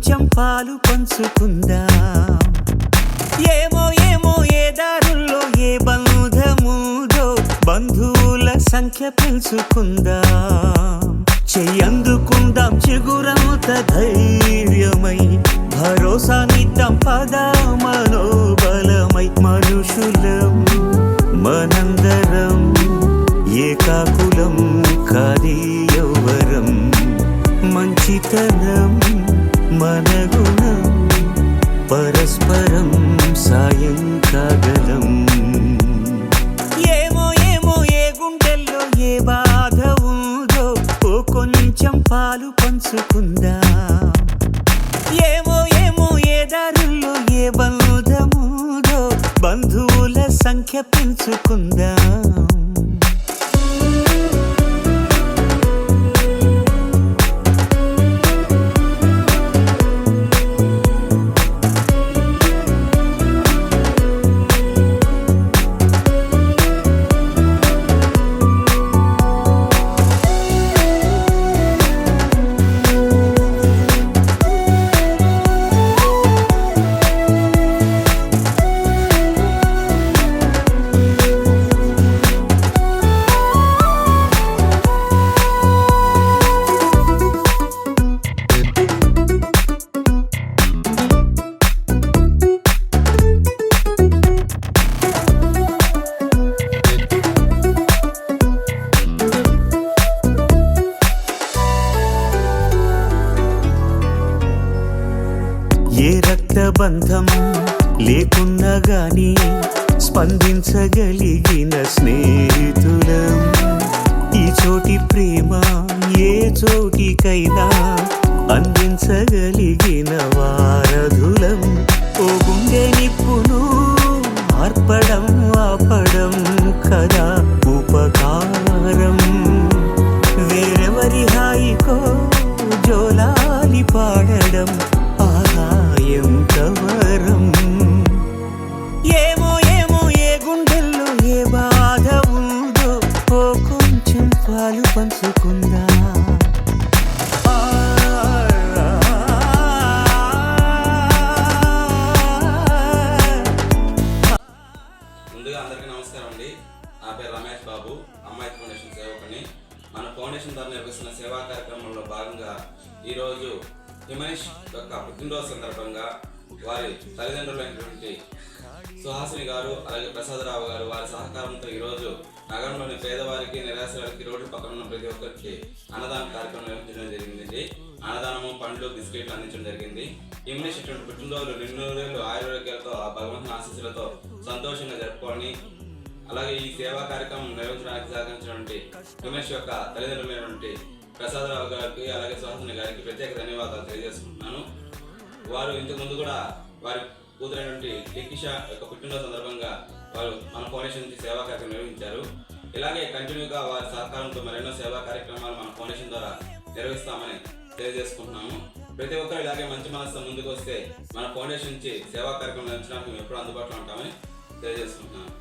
కొంచెం పాలు పంచుకుందాం. ఏమో ఏమో ఏ దారుల్లో ఏ బంధముదో బంధువుల సంఖ్య పెంచుకుందాం. చెయ్యందుకుందాం చిగురంత ధైర్యమై భరోసానిద్దాం పద మనోబలమై. మనుషులం మనందరం ఏకాకులం కాది యౌవరం. మంచితనం మన గుణం పరస్పరం సాయం కాగలం. ఏమో ఏమో ఏ గుండెల్లో ఏ బాధ ఉందో ఓ కొంచెం పాలు పంచుకుందాం. ఏమో ఏమో ఏ దారుల్లో ఏ బంధముదో బంధువుల సంఖ్య పెంచుకుందాం. ఏ రక్తబంధం లేకున్నా గాని స్పందించగలిగిన స్నేహితులం. ఈ చోటి ప్రేమ ఏ చోటికైనా అందించగలిగిన వారధులం. ఓ గుండె నిప్పును ఆర్పడం ఆపడం కదా ఉపకారం. వేరెవరి హాయికో జోలాలి పాడడం ఎంత వరం. ఏమో ఏమో ఏ గుండెల్లో ఏ బాధ ఉందో ఓ కొంచెం పాలు పంచుకుందాం. ముందుగా అందరికీ నమస్కారం అండి. నా పేరు రమేష్ బాబు, అమ్మాయి ఫౌండేషన్ సేవకుని. మన ఫౌండేషన్ ద్వారా నిర్వహిస్తున్న సేవా కార్యక్రమంలో భాగంగా ఈరోజు హిమేష్ యొక్క పుట్టినరోజు సందర్భంగా వారి తల్లిదండ్రులైనటువంటి సుహాసిని గారు అలాగే ప్రసాదరావు గారు వారి సహకారంతో ఈరోజు నగరంలోని పేదవారికి నిరాశ్రయులకి రోడ్డు పక్కన ఉన్న ప్రతి ఒక్కరికి అన్నదాన కార్యక్రమం నిర్వహించడం జరిగిందండి. అన్నదానము పండ్లు బిస్కెట్లు అందించడం జరిగింది. హిమేష్ ఇటువంటి పుట్టినరోజులు నిన్నూరేళ్ళు ఆయుర్వేదాలతో ఆ భగవంతుని ఆశీస్సులతో సంతోషంగా జరుపుకోవాలని అలాగే ఈ సేవా కార్యక్రమం నిర్వహించడానికి సహకరించినటువంటి హిమేష్ యొక్క తల్లిదండ్రులైనటువంటి ప్రసాదరావు గారికి అలాగే సుహాసిని గారికి ప్రత్యేక ధన్యవాదాలు తెలియజేసుకుంటున్నాను. వారు ఇంతకుముందు కూడా వారి కూతురైనటువంటి లిఖిష యొక్క పుట్టినరోజు సందర్భంగా వారు మన ఫౌండేషన్ నుంచి సేవా కార్యక్రమం నిర్వహించారు. ఇలాగే కంటిన్యూగా వారి సహకారంతో మరెన్నో సేవా కార్యక్రమాలు మన ఫౌండేషన్ ద్వారా నిర్వహిస్తామని తెలియజేసుకుంటున్నాము. ప్రతి ఒక్కరు ఇలాగే మంచి మనసుతో ముందుకు వస్తే మన ఫౌండేషన్ నుంచి సేవా కార్యక్రమం నిర్వహించడానికి మేము ఎప్పుడూ అందుబాటులో ఉంటామని తెలియజేసుకుంటున్నాను.